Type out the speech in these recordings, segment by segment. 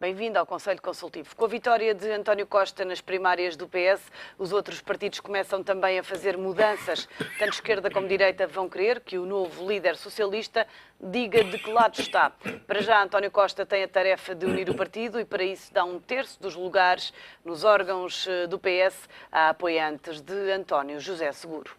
Bem-vindo ao Conselho Consultivo. Com a vitória de António Costa nas primárias do PS, os outros partidos começam também a fazer mudanças. Tanto esquerda como direita vão querer que o novo líder socialista diga de que lado está. Para já, António Costa tem a tarefa de unir o partido e para isso dá 1/3 dos lugares nos órgãos do PS a apoiantes de António José Seguro.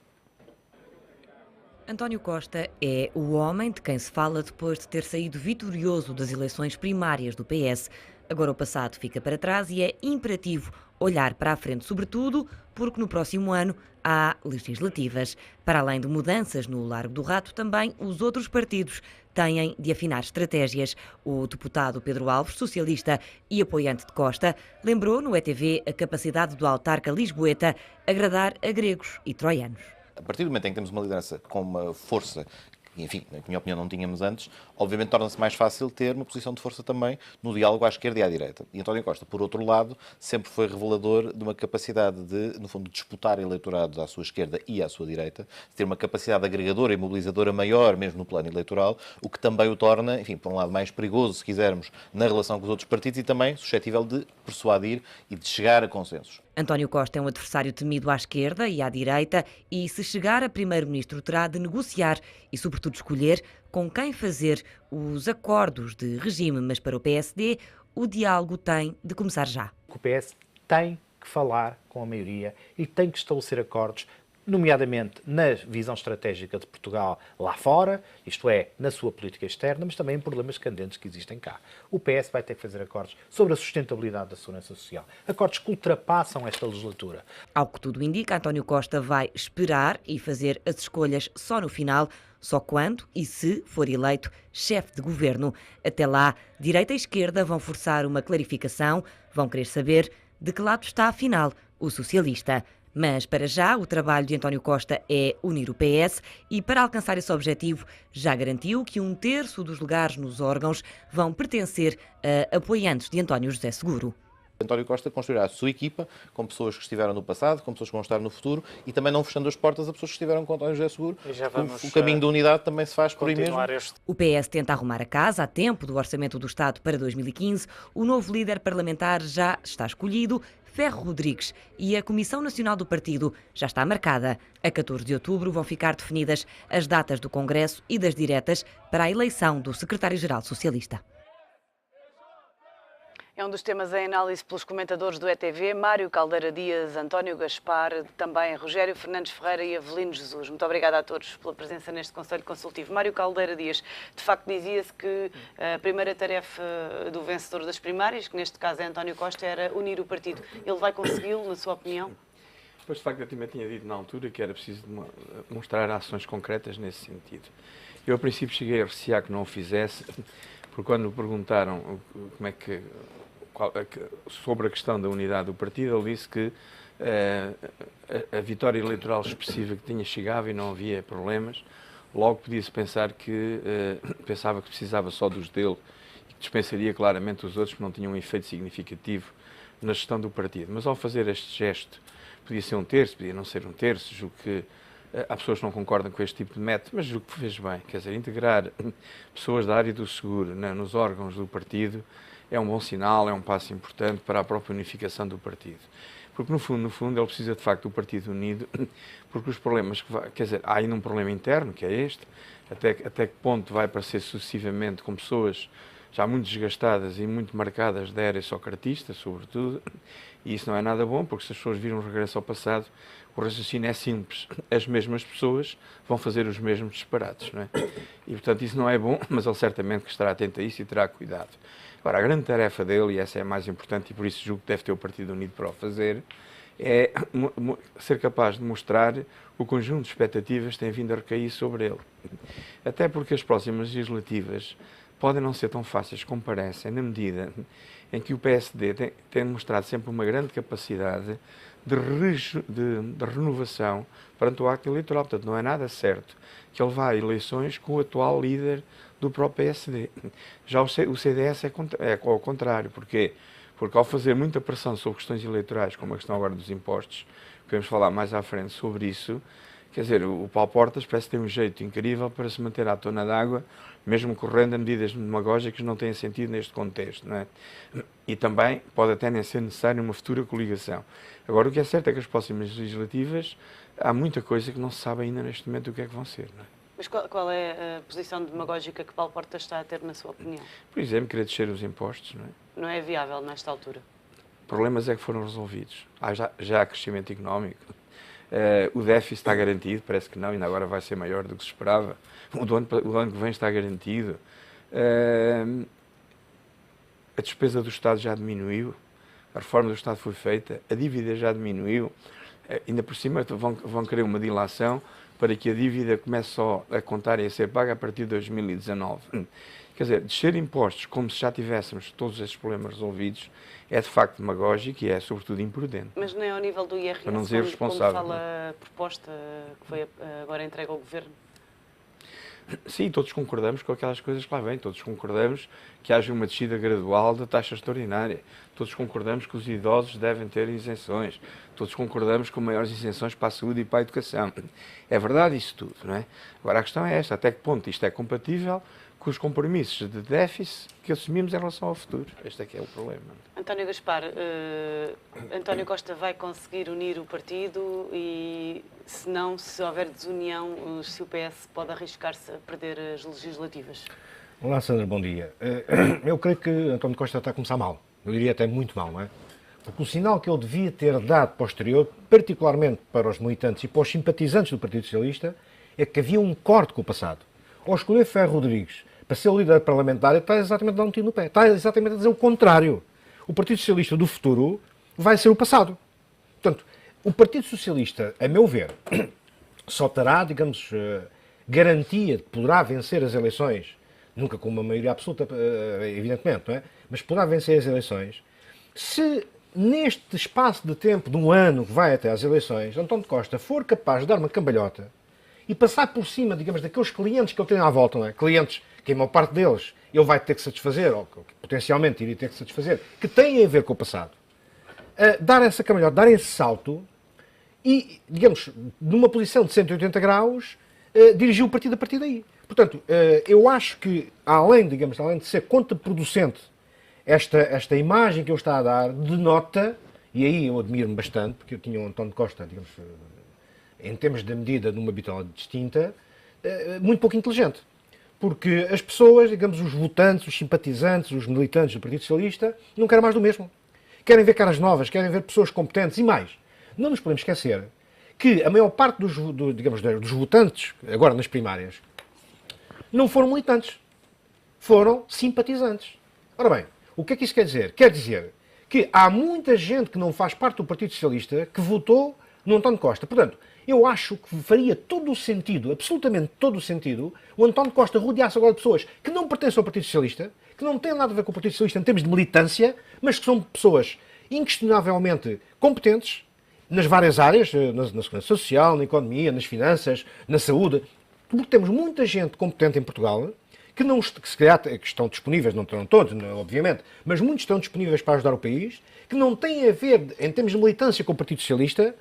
António Costa é o homem de quem se fala depois de ter saído vitorioso das eleições primárias do PS. Agora o passado fica para trás e é imperativo olhar para a frente, sobretudo porque no próximo ano há legislativas. Para além de mudanças no Largo do Rato, também os outros partidos têm de afinar estratégias. O deputado Pedro Alves, socialista e apoiante de Costa, lembrou no ETV a capacidade do autarca lisboeta agradar a gregos e troianos. A partir do momento em que temos uma liderança com uma força que, enfim, na minha opinião, não tínhamos antes, obviamente torna-se mais fácil ter uma posição de força também no diálogo à esquerda e à direita. E António Costa, por outro lado, sempre foi revelador de uma capacidade de, no fundo, disputar eleitorados à sua esquerda e à sua direita, de ter uma capacidade agregadora e mobilizadora maior, mesmo no plano eleitoral, o que também o torna, enfim, por um lado, mais perigoso, se quisermos, na relação com os outros partidos e também suscetível de persuadir e de chegar a consensos. António Costa é um adversário temido à esquerda e à direita e, se chegar a primeiro-ministro, terá de negociar e, sobretudo, escolher com quem fazer os acordos de regime. Mas para o PSD, o diálogo tem de começar já. O PS tem que falar com a maioria e tem que estabelecer acordos, nomeadamente na visão estratégica de Portugal lá fora, isto é, na sua política externa, mas também em problemas candentes que existem cá. O PS vai ter que fazer acordos sobre a sustentabilidade da segurança social, acordos que ultrapassam esta legislatura. Ao que tudo indica, António Costa vai esperar e fazer as escolhas só no final, só quando e se for eleito chefe de governo. Até lá, direita e esquerda vão forçar uma clarificação, vão querer saber de que lado está, afinal, o socialista. Mas, para já, o trabalho de António Costa é unir o PS e, para alcançar esse objetivo, já garantiu que 1/3 dos lugares nos órgãos vão pertencer a apoiantes de António José Seguro. António Costa construirá a sua equipa com pessoas que estiveram no passado, com pessoas que vão estar no futuro e também não fechando as portas a pessoas que estiveram com António José Seguro. O caminho da unidade também se faz por aí mesmo. O PS tenta arrumar a casa a tempo do Orçamento do Estado para 2015. O novo líder parlamentar já está escolhido, Ferro Rodrigues, e a Comissão Nacional do Partido já está marcada. A 14 de outubro vão ficar definidas as datas do Congresso e das diretas para a eleição do secretário-geral socialista. É um dos temas em análise pelos comentadores do ETV, Mário Caldeira Dias, António Gaspar, também Rogério Fernandes Ferreira e Avelino Jesus. Muito obrigada a todos pela presença neste Conselho Consultivo. Mário Caldeira Dias, de facto dizia-se que a primeira tarefa do vencedor das primárias, que neste caso é António Costa, era unir o partido. Ele vai consegui-lo, na sua opinião? Pois, de facto, eu também tinha dito na altura que era preciso mostrar ações concretas nesse sentido. Eu, a princípio, cheguei a recear que não o fizesse, porque quando me perguntaram como é que sobre a questão da unidade do partido, ele disse que a vitória eleitoral expressiva que tinha chegava e não havia problemas. Logo podia-se pensar que pensava que precisava só dos dele e que dispensaria claramente os outros que não tinham um efeito significativo na gestão do partido. Mas ao fazer este gesto, podia ser 1/3, podia não ser 1/3, julgo que há pessoas que não concordam com este tipo de método, mas julgo que fez bem. Quer dizer, integrar pessoas da área do seguro nos órgãos do partido é um bom sinal, é um passo importante para a própria unificação do partido. Porque, no fundo, ele precisa, de facto, do partido unido, porque os problemas quer dizer, há ainda um problema interno, que é este, até que ponto vai aparecer sucessivamente com pessoas já muito desgastadas e muito marcadas da era socratista, sobretudo, e isso não é nada bom, porque se as pessoas viram um regresso ao passado, o raciocínio é simples, as mesmas pessoas vão fazer os mesmos disparates, não é? E, portanto, isso não é bom, mas ele certamente que estará atento a isso e terá cuidado. Agora, a grande tarefa dele, e essa é a mais importante, e por isso julgo que deve ter o Partido Unido para o fazer, é ser capaz de mostrar o conjunto de expectativas que tem vindo a recair sobre ele. Até porque as próximas legislativas podem não ser tão fáceis como parecem, na medida em que o PSD tem mostrado sempre uma grande capacidade de renovação perante o acto eleitoral. Portanto, não é nada certo que ele vá a eleições com o atual líder do próprio PSD. Já o CDS é ao contrário. Porquê? Porque ao fazer muita pressão sobre questões eleitorais, como a questão agora dos impostos, podemos falar mais à frente sobre isso, Quer dizer, o Paulo Portas parece ter um jeito incrível para se manter à tona d'água, mesmo correndo a medidas demagógicas que não têm sentido neste contexto, não é? E também pode até nem ser necessário uma futura coligação. Agora, o que é certo é que as próximas legislativas há muita coisa que não se sabe ainda neste momento o que é que vão ser, não é? Mas qual é a posição demagógica que Paulo Portas está a ter, na sua opinião? Por exemplo, querer descer os impostos, não é? Não é viável nesta altura? Problemas é que foram resolvidos. Já há crescimento económico. O déficit está garantido, parece que não, ainda agora vai ser maior do que se esperava. O do ano que vem está garantido. A despesa do Estado já diminuiu, a reforma do Estado foi feita, a dívida já diminuiu. Ainda por cima vão querer uma dilação para que a dívida comece só a contar e a ser paga a partir de 2019. Quer dizer, descer impostos como se já tivéssemos todos estes problemas resolvidos é de facto demagógico e é sobretudo imprudente. Mas nem ao nível do IRS, para não dizer como responsável. fala a proposta que foi agora entregue ao Governo? Sim, todos concordamos com aquelas coisas que lá vêm. Todos concordamos que haja uma descida gradual da taxa extraordinária. Todos concordamos que os idosos devem ter isenções. Todos concordamos com maiores isenções para a saúde e para a educação. É verdade isso tudo, não é? Agora a questão é esta, até que ponto isto é compatível com os compromissos de déficit que assumimos em relação ao futuro. Este é que é o problema. António Gaspar, António Costa vai conseguir unir o partido e, se não, se houver desunião, se o PS pode arriscar-se a perder as legislativas? Olá, Sandra, bom dia. Eu creio que António Costa está a começar mal. Eu diria até muito mal, não é? Porque o sinal que ele devia ter dado posterior, particularmente para os militantes e para os simpatizantes do Partido Socialista, é que havia um corte com o passado. Ao escolher Ferro Rodrigues para ser o líder parlamentar, está exatamente a dar um tiro no pé. Está exatamente a dizer o contrário. O Partido Socialista do futuro vai ser o passado. Portanto, o Partido Socialista, a meu ver, só terá, digamos, garantia de que poderá vencer as eleições, nunca com uma maioria absoluta, evidentemente, não é? Mas poderá vencer as eleições, se neste espaço de tempo de um ano que vai até às eleições, António Costa for capaz de dar uma cambalhota e passar por cima, digamos, daqueles clientes que ele tem à volta, não é? Clientes que a maior parte deles ele vai ter que satisfazer, ou que potencialmente iria ter que satisfazer, que têm a ver com o passado. Dar essa cambalhota, dar esse salto e, digamos, numa posição de 180 graus, dirigir o partido a partir daí. Portanto, eu acho que, além de ser contraproducente esta imagem que ele está a dar, denota, e aí eu admiro-me bastante, porque eu tinha o António Costa, digamos, em termos de medida, numa bitola distinta, muito pouco inteligente. Porque as pessoas, digamos, os votantes, os simpatizantes, os militantes do Partido Socialista, não querem mais do mesmo. Querem ver caras novas, querem ver pessoas competentes e mais. Não nos podemos esquecer que a maior parte dos votantes, agora nas primárias, não foram militantes. Foram simpatizantes. Ora bem, o que é que isso quer dizer? Quer dizer que há muita gente que não faz parte do Partido Socialista que votou no António Costa. Portanto, eu acho que faria todo o sentido, absolutamente todo o sentido, o António Costa rodear-se agora de pessoas que não pertencem ao Partido Socialista, que não têm nada a ver com o Partido Socialista em termos de militância, mas que são pessoas inquestionavelmente competentes nas várias áreas, na segurança social, na economia, nas finanças, na saúde. Porque temos muita gente competente em Portugal que se calhar que estão disponíveis, não estão todos, obviamente, mas muitos estão disponíveis para ajudar o país, que não têm a ver, em termos de militância, com o Partido Socialista,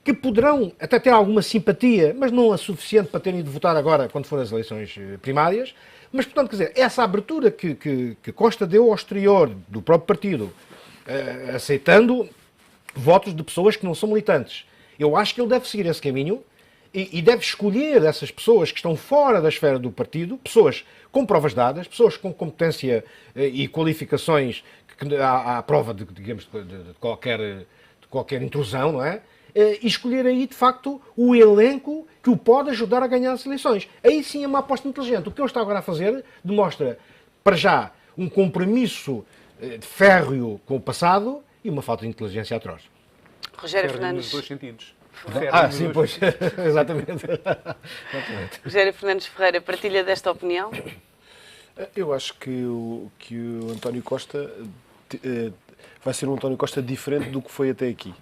que poderão até ter alguma simpatia, mas não a suficiente para terem de votar agora, quando forem as eleições primárias. Mas, portanto, quer dizer, essa abertura que Costa deu ao exterior do próprio partido, aceitando votos de pessoas que não são militantes, eu acho que ele deve seguir esse caminho e deve escolher essas pessoas que estão fora da esfera do partido, pessoas com provas dadas, pessoas com competência e qualificações à prova de qualquer intrusão, não é? E escolher aí, de facto, o elenco que o pode ajudar a ganhar as eleições. Aí sim é uma aposta inteligente. O que ele está agora a fazer demonstra, para já, um compromisso férreo com o passado e uma falta de inteligência atroz. Rogério Nos Fernandes. dois sentidos. Sim, pois. Exatamente. Rogério Fernandes Ferreira partilha desta opinião? Eu acho que o António Costa vai ser um António Costa diferente do que foi até aqui.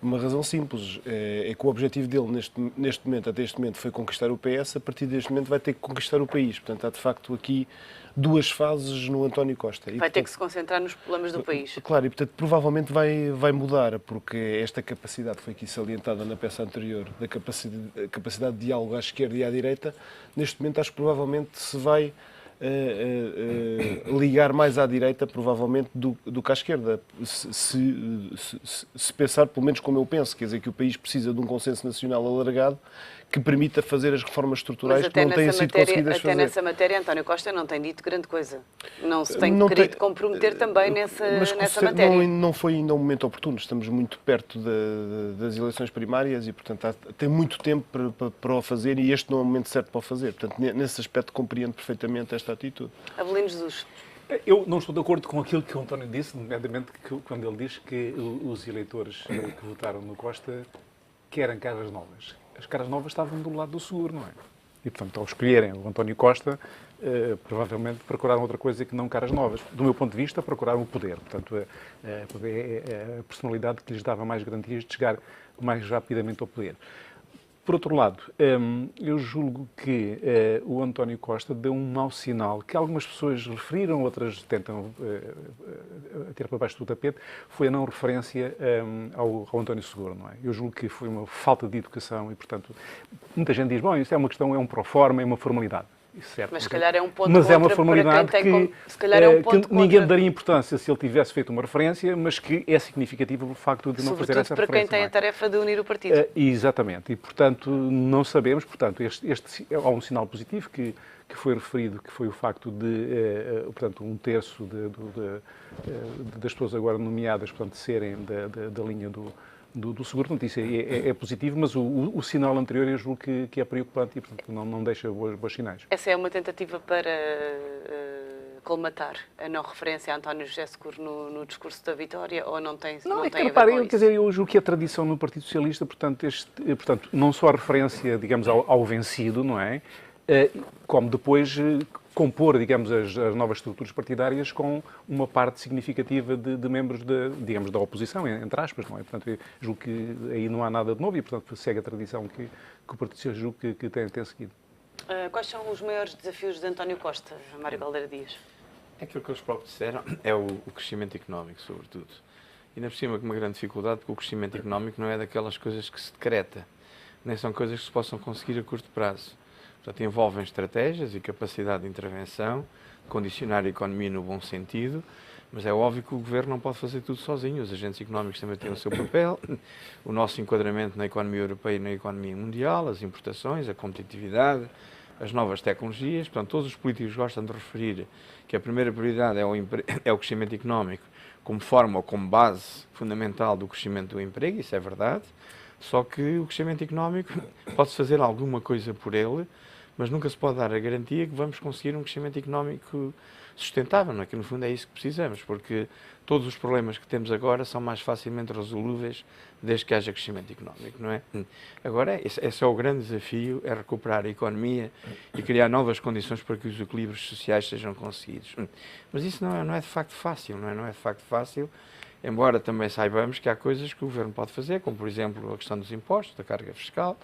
Por uma razão simples, é que o objetivo dele neste momento, até este momento, foi conquistar o PS, a partir deste momento vai ter que conquistar o país. Portanto, há de facto aqui duas fases no António Costa. Vai ter que se concentrar nos problemas do país. Claro, e portanto provavelmente vai mudar, porque esta capacidade que foi aqui salientada na peça anterior, da capacidade de diálogo à esquerda e à direita, neste momento acho que provavelmente se vai ligar mais à direita, provavelmente, do que à esquerda. Se pensar, pelo menos como eu penso, quer dizer, que o país precisa de um consenso nacional alargado que permita fazer as reformas estruturais que não têm sido conseguidas fazer. Até nessa matéria, António Costa não tem dito grande coisa. Não se tem querido comprometer também nessa matéria. Não foi ainda um momento oportuno. Estamos muito perto das eleições primárias e, portanto, tem muito tempo para o fazer e este não é o momento certo para o fazer. Portanto, nesse aspecto, compreendo perfeitamente esta atitude. Avelino Jesus. Eu não estou de acordo com aquilo que o António disse, nomeadamente quando ele diz que os eleitores que votaram no Costa querem caras novas. As caras novas estavam do lado do seguro, não é? E, portanto, ao escolherem o António Costa, provavelmente procuraram outra coisa que não caras novas. Do meu ponto de vista, procuraram o poder. Portanto, a personalidade que lhes dava mais garantias de chegar mais rapidamente ao poder. Por outro lado, eu julgo que o António Costa deu um mau sinal, que algumas pessoas referiram, outras tentam ter para baixo do tapete, foi a não referência ao António Seguro, não é? Eu julgo que foi uma falta de educação e, portanto, muita gente diz, bom, isso é uma questão, é um proforma, é uma formalidade. Certo, mas se calhar é um ponto mas contra, é uma formalidade que ninguém daria importância se ele tivesse feito uma referência, mas que é significativo o facto de não fazer essa referência. Sobretudo para quem tem a tarefa de unir o partido. Exatamente, e portanto não sabemos, portanto há um sinal positivo que foi referido, que foi o facto de, portanto, um terço das pessoas agora nomeadas, portanto, serem da linha do seguro. Portanto, isso é positivo, mas o sinal anterior eu julgo que é preocupante e, portanto, não deixa bons sinais. Essa é uma tentativa para colmatar a não referência a António José Seguro no discurso da vitória, ou não tem, não tem a ver com isso? Quer dizer, eu julgo que a tradição no Partido Socialista, portanto, não só a referência, digamos, ao vencido, não é? Como depois compor, digamos, as novas estruturas partidárias com uma parte significativa de membros, digamos, da oposição, entre aspas, não é? Portanto, eu julgo que aí não há nada de novo e, portanto, segue a tradição que o Partido Socialista julgo que tem seguido. Quais são os maiores desafios de António Costa, Mário Caldeira Dias? É aquilo que eles próprios disseram, é o crescimento económico, sobretudo. E ainda por cima com uma grande dificuldade, porque o crescimento económico não é daquelas coisas que se decreta, nem são coisas que se possam conseguir a curto prazo. Portanto, envolvem estratégias e capacidade de intervenção, condicionar a economia no bom sentido, mas é óbvio que o Governo não pode fazer tudo sozinho. Os agentes económicos também têm o seu papel, o nosso enquadramento na economia europeia e na economia mundial, as importações, a competitividade, as novas tecnologias. Portanto, todos os políticos gostam de referir que a primeira prioridade é o crescimento económico como forma ou como base fundamental do crescimento do emprego, isso é verdade, só que o crescimento económico pode-se fazer alguma coisa por ele, mas nunca se pode dar a garantia que vamos conseguir um crescimento económico sustentável, não é? Que no fundo é isso que precisamos, porque todos os problemas que temos agora são mais facilmente resolúveis desde que haja crescimento económico, não é? Agora, esse é o grande desafio, é recuperar a economia e criar novas condições para que os equilíbrios sociais sejam conseguidos. Mas isso não é de facto fácil, não é de facto fácil, embora também saibamos que há coisas que o Governo pode fazer, como por exemplo a questão dos impostos, da carga fiscal.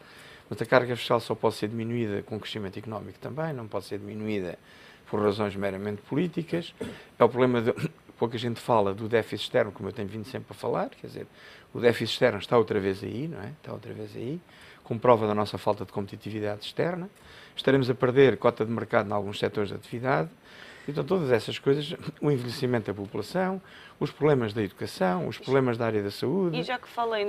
Mas a carga fiscal só pode ser diminuída com o crescimento económico também, não pode ser diminuída por razões meramente políticas. É o problema, pouca gente fala do déficit externo, como eu tenho vindo sempre a falar, quer dizer, o déficit externo está outra vez aí, não é? Está outra vez aí, como prova da nossa falta de competitividade externa. Estaremos a perder cota de mercado em alguns setores de atividade. Então, todas essas coisas, o envelhecimento da população, os problemas da educação, os problemas da área da saúde, e já que fala em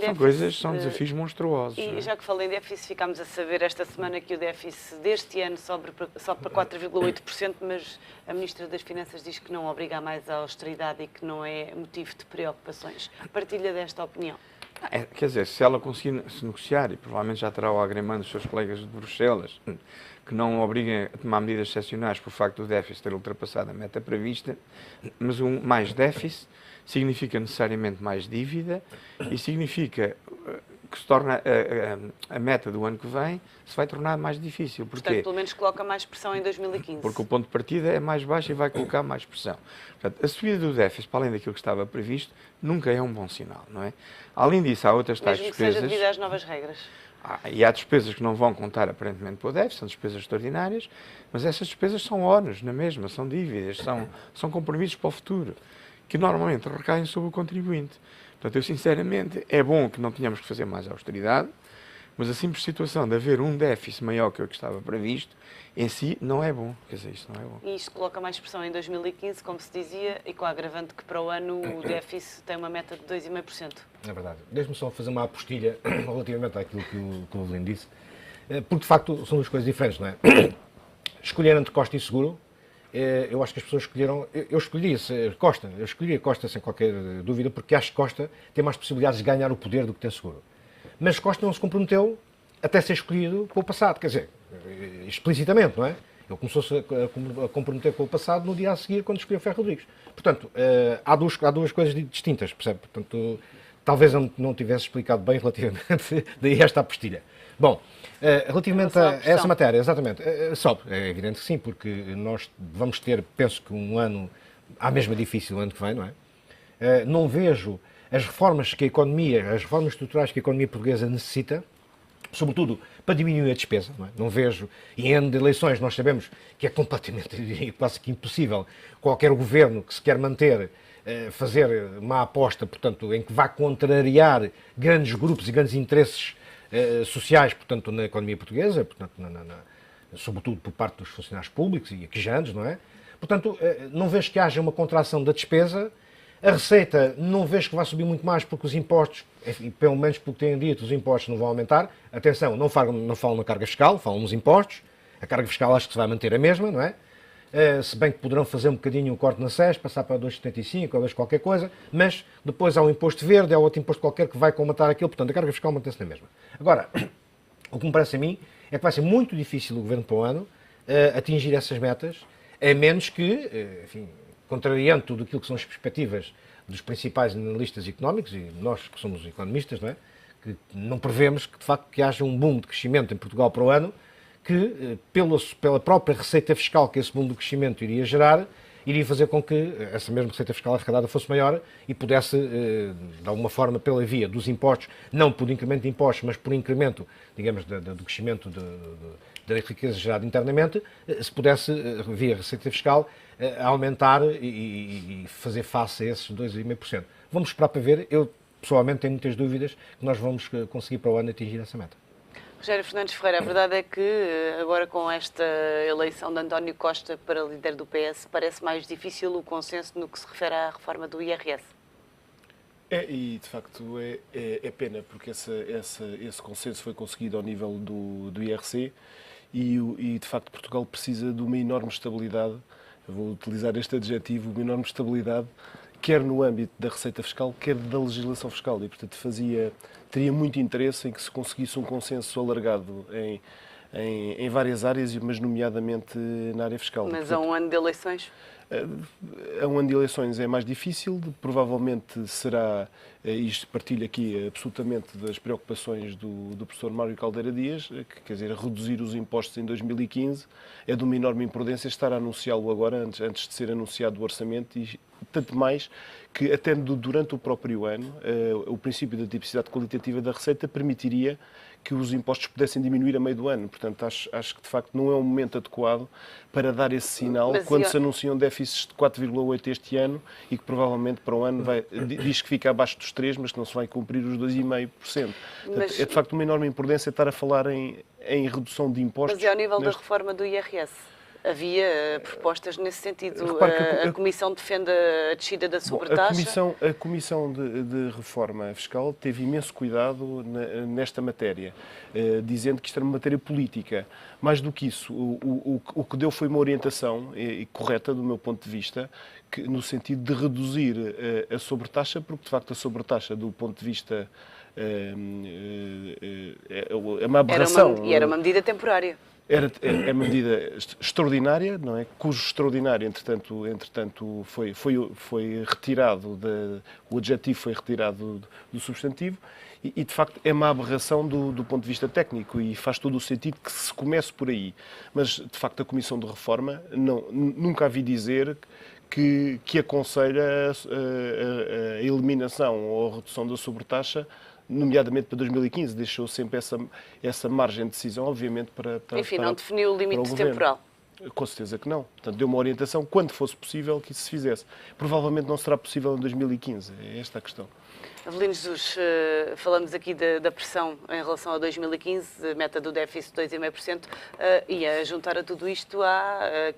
são desafios monstruosos. E já que falei em déficit, ficámos a saber esta semana que o déficit deste ano sobe para 4,8%, mas a Ministra das Finanças diz que não obriga mais à austeridade e que não é motivo de preocupações. Partilha desta opinião? Quer dizer, se ela conseguir se negociar, e provavelmente já terá o agreemento dos seus colegas de Bruxelas, que não obriguem a tomar medidas excepcionais por facto do déficit ter ultrapassado a meta prevista, mas mais déficit significa necessariamente mais dívida e significa que se torna a meta do ano que vem se vai tornar mais difícil. Porquê? Portanto, pelo menos coloca mais pressão em 2015. Porque o ponto de partida é mais baixo e vai colocar mais pressão. Portanto, a subida do déficit, para além daquilo que estava previsto, nunca é um bom sinal, não é? Além disso, há outras tais Mesmo que despesas... seja devido às novas regras. E há despesas que não vão contar aparentemente para o déficit, são despesas extraordinárias, mas essas despesas são ónus na mesma, são dívidas, são compromissos para o futuro, que normalmente recaem sobre o contribuinte. Portanto, eu sinceramente, é bom que não tenhamos que fazer mais austeridade, mas a simples situação de haver um déficit maior que o que estava previsto, em si, não é bom. Quer dizer, isto não é bom. E isto coloca mais pressão em 2015, como se dizia, e com a agravante que para o ano o déficit tem uma meta de 2,5%. É verdade. Deixe-me só fazer uma apostilha relativamente àquilo que o Avelino disse, porque de facto são duas coisas diferentes, não é? Escolher entre Costa e Seguro, eu acho que as pessoas escolheram... Eu escolheria Costa, eu escolheria Costa sem qualquer dúvida, porque acho que Costa tem mais possibilidades de ganhar o poder do que tem Seguro. Mas Costa não se comprometeu até ser escolhido com o passado, quer dizer, explicitamente, não é? Ele começou-se a comprometer com o passado no dia a seguir, quando escolheu Ferro Rodrigues. Portanto, há duas coisas distintas, percebe? Portanto, talvez eu não tivesse explicado bem relativamente daí esta apostilha. Bom, relativamente a essa matéria, exatamente, sobe, é evidente que sim, porque nós vamos ter, penso que um ano, à mesma difícil o ano que vem, não é? Não vejo as reformas estruturais que a economia portuguesa necessita, sobretudo para diminuir a despesa, não é? Não vejo, e em ano de eleições nós sabemos que é completamente, quase que impossível, qualquer governo que se quer manter, fazer uma aposta, portanto, em que vá contrariar grandes grupos e grandes interesses sociais, portanto, na economia portuguesa, portanto, sobretudo por parte dos funcionários públicos e aquejantes, não é? Portanto, não vejo que haja uma contração da despesa. A receita não vejo que vai subir muito mais porque os impostos, e pelo menos pelo que têm dito, os impostos não vão aumentar. Atenção, não falam na carga fiscal, falam nos impostos. A carga fiscal acho que se vai manter a mesma, não é? Se bem que poderão fazer um bocadinho um corte na SES, passar para 2,75 ou 2 qualquer coisa, mas depois há um imposto verde, há outro imposto qualquer que vai comatar aquilo, portanto a carga fiscal mantém-se na mesma. Agora, o que me parece a mim é que vai ser muito difícil o Governo para o ano atingir essas metas, a menos que, enfim, contrariando tudo aquilo que são as perspectivas dos principais analistas económicos, e nós que somos economistas, não é? Que não prevemos que de facto que haja um boom de crescimento em Portugal para o ano, que pela própria receita fiscal que esse boom de crescimento iria gerar, iria fazer com que essa mesma receita fiscal arrecadada fosse maior e pudesse, de alguma forma, pela via dos impostos, não por incremento de impostos, mas por incremento, digamos, do crescimento da riqueza gerada internamente, se pudesse, via receita fiscal, aumentar e fazer face a esses 2,5%. Vamos esperar para ver. Eu, pessoalmente, tenho muitas dúvidas que nós vamos conseguir para o ano atingir essa meta. Rogério Fernandes Ferreira, a verdade é que agora com esta eleição de António Costa para líder do PS, parece mais difícil o consenso no que se refere à reforma do IRS. E de facto é pena, porque esse consenso foi conseguido ao nível do IRC e de facto Portugal precisa de uma enorme estabilidade, eu vou utilizar este adjetivo, uma enorme estabilidade, quer no âmbito da receita fiscal, quer da legislação fiscal, e portanto teria muito interesse em que se conseguisse um consenso alargado em várias áreas, mas nomeadamente na área fiscal. Mas portanto, a um ano de eleições? A um ano de eleições é mais difícil, provavelmente será, isto partilho aqui absolutamente das preocupações do professor Mário Caldeira Dias, que quer dizer, reduzir os impostos em 2015 é de uma enorme imprudência estar a anunciá-lo agora, antes de ser anunciado o orçamento, e tanto mais que até durante o próprio ano o princípio da tipicidade qualitativa da receita permitiria que os impostos pudessem diminuir a meio do ano. Portanto, acho que de facto não é um momento adequado para dar esse sinal quando se anunciam déficits de 4,8 este ano e que provavelmente para o ano diz que fica abaixo dos 3, mas que não se vai cumprir os 2,5%. Portanto, é de facto uma enorme imprudência estar a falar em redução de impostos. Mas é ao nível da reforma do IRS. Havia propostas nesse sentido. A Comissão defende a descida da sobretaxa. A Comissão de Reforma Fiscal teve imenso cuidado nesta matéria, dizendo que isto era uma matéria política. Mais do que isso, o que deu foi uma orientação correta, do meu ponto de vista, no sentido de reduzir a sobretaxa, porque de facto a sobretaxa, do ponto de vista é uma aberração. E era uma medida temporária. É uma medida extraordinária, não é? Cujo extraordinário, entretanto foi retirado, o adjetivo foi retirado do substantivo e, de facto, é uma aberração do ponto de vista técnico e faz todo o sentido que se comece por aí. Mas, de facto, a Comissão de Reforma nunca a vi dizer que aconselha a eliminação ou a redução da sobretaxa, nomeadamente para 2015, deixou sempre essa margem de decisão, obviamente, para Enfim, não definiu o limite temporal. Com certeza que não. Portanto, deu uma orientação, quando fosse possível, que isso se fizesse. Provavelmente não será possível em 2015, é esta a questão. Avelino Jesus, falamos aqui da pressão em relação a 2015, meta do déficit de 2,5%, e a juntar a tudo isto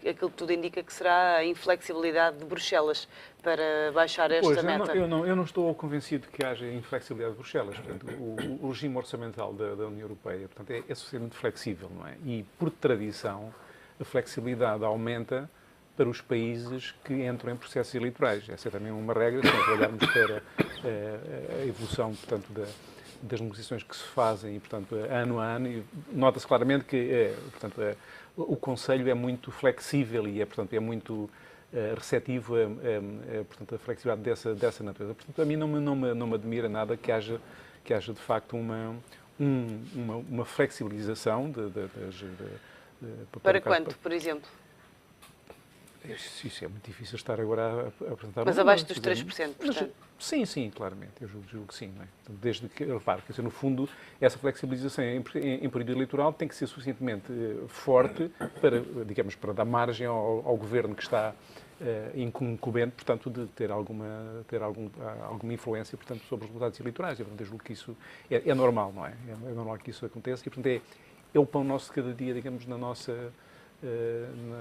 aquilo que tudo indica que será a inflexibilidade de Bruxelas para baixar esta meta. Eu não estou convencido que haja inflexibilidade de Bruxelas. Portanto, o regime orçamental da União Europeia, portanto, é suficientemente flexível, não é? E, por tradição, a flexibilidade aumenta para os países que entram em processos eleitorais. Essa é também uma regra, se nós olharmos para a evolução, portanto, das negociações que se fazem, e, portanto, ano a ano, e nota-se claramente que, portanto, o Conselho é muito flexível e portanto, é muito receptivo portanto, a flexibilidade dessa natureza. Portanto, a mim não me admira nada que haja de facto uma flexibilização para quanto, por exemplo? Isso é muito difícil estar agora a apresentar. Mas abaixo dos 3%, portanto. Sim, claramente. Eu julgo que sim. Não é? Desde que, repare, que no fundo, essa flexibilização em período eleitoral tem que ser suficientemente forte para, digamos, para dar margem ao governo que está incumbente, portanto, de ter alguma influência, portanto, sobre os resultados eleitorais. Eu julgo que isso é normal, não é? É normal que isso aconteça e, portanto, é o pão nosso de cada dia, digamos, na nossa...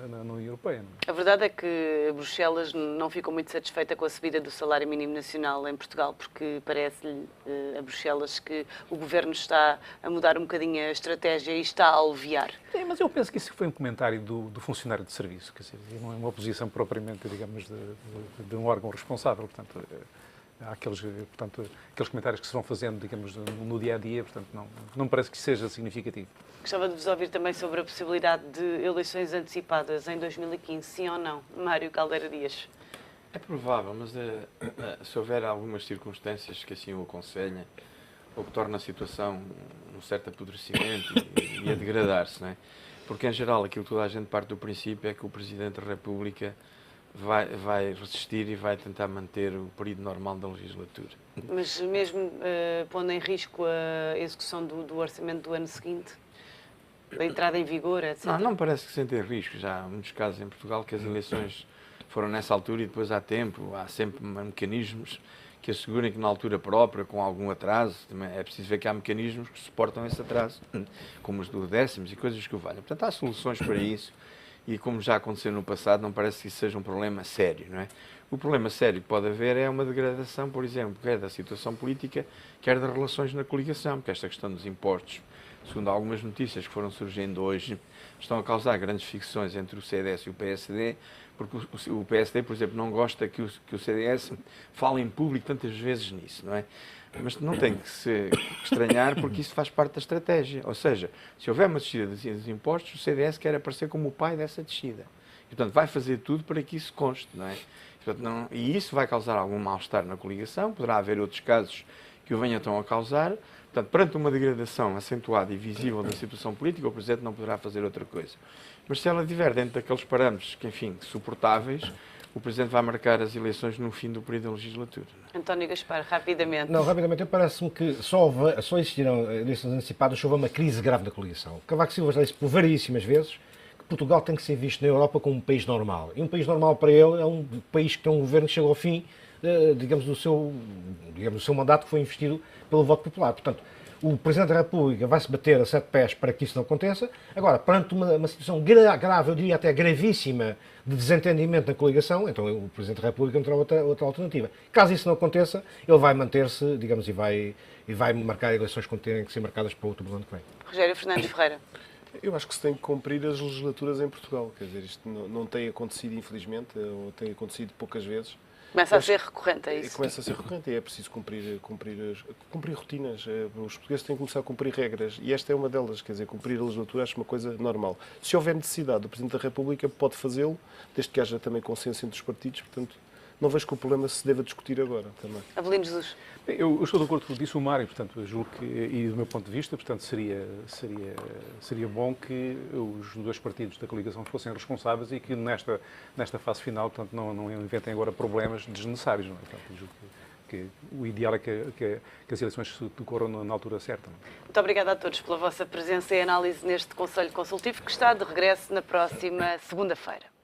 na União Europeia. Não é? A verdade é que Bruxelas não ficou muito satisfeita com a subida do salário mínimo nacional em Portugal, porque parece-lhe a Bruxelas que o governo está a mudar um bocadinho a estratégia e está a aliviar. Sim, mas eu penso que isso foi um comentário do funcionário de serviço, quer dizer, não é uma posição propriamente, digamos, de um órgão responsável, portanto... Há aqueles comentários que se vão fazendo, digamos, no dia a dia, portanto, não me parece que seja significativo. Gostava de vos ouvir também sobre a possibilidade de eleições antecipadas em 2015, sim ou não, Mário Caldeira Dias? É provável, mas se houver algumas circunstâncias que assim o aconselhem, ou que torna a situação um certo apodrecimento e a degradar-se, não é? Porque, em geral, aquilo que toda a gente parte do princípio é que o Presidente da República vai resistir e vai tentar manter o período normal da legislatura. Mas mesmo pondo em risco a execução do orçamento do ano seguinte? A entrada em vigor, etc? Não parece que sentem risco. Já há muitos casos em Portugal que as eleições foram nessa altura e depois há sempre mecanismos que assegurem que na altura própria, com algum atraso, também é preciso ver que há mecanismos que suportam esse atraso, como os do décimos e coisas que o valham. Portanto, há soluções para isso. E como já aconteceu no passado, não parece que isso seja um problema sério, não é? O problema sério que pode haver é uma degradação, por exemplo, quer da situação política, quer das relações na coligação, porque esta questão dos impostos, segundo algumas notícias que foram surgindo hoje, estão a causar grandes fricções entre o CDS e o PSD, porque o PSD, por exemplo, não gosta que o CDS fale em público tantas vezes nisso, não é? Mas não tem que se estranhar porque isso faz parte da estratégia. Ou seja, se houver uma descida dos impostos, o CDS quer aparecer como o pai dessa descida. E, portanto, vai fazer tudo para que isso conste, não é? E isso vai causar algum mal-estar na coligação, poderá haver outros casos que o venham então a causar. Portanto, perante uma degradação acentuada e visível da situação política, o Presidente não poderá fazer outra coisa. Mas se ela estiver dentro daqueles parâmetros que, enfim, suportáveis, o Presidente vai marcar as eleições no fim do período da legislatura. António Gaspar, rapidamente. Não, rapidamente, parece-me que só existiram eleições antecipadas se houver uma crise grave da coligação. Cavaco Silva já disse por variedíssimas vezes que Portugal tem que ser visto na Europa como um país normal. E um país normal para ele é um país que tem um governo que chega ao fim, digamos, do seu mandato que foi investido pelo voto popular. Portanto, o Presidente da República vai se bater a 7 pés para que isso não aconteça. Agora, perante uma situação grave, eu diria até gravíssima, de desentendimento na coligação, então o Presidente da República não terá outra alternativa. Caso isso não aconteça, ele vai manter-se, digamos, e vai marcar eleições que têm que ser marcadas para outro ano que vem. Rogério Fernandes Ferreira. Eu acho que se tem que cumprir as legislaturas em Portugal. Quer dizer, isto não tem acontecido, infelizmente, ou tem acontecido poucas vezes. Começa a ser recorrente, é isso? Começa a ser recorrente e é preciso cumprir rotinas. Os portugueses têm que começar a cumprir regras e esta é uma delas, quer dizer, cumprir a legislatura acho uma coisa normal. Se houver necessidade, o Presidente da República pode fazê-lo, desde que haja também consenso entre os partidos, portanto, não vejo que o problema se deva discutir agora também. Avelino Jesus. Eu estou de acordo com o que disse o Mário, portanto, eu julgo que, e do meu ponto de vista, portanto, seria bom que os dois partidos da coligação fossem responsáveis e que nesta fase final, portanto, não inventem agora problemas desnecessários. Não é? Portanto, eu julgo que o ideal é que as eleições se decorram na altura certa. Não é? Muito obrigada a todos pela vossa presença e análise neste Conselho Consultivo, que está de regresso na próxima segunda-feira.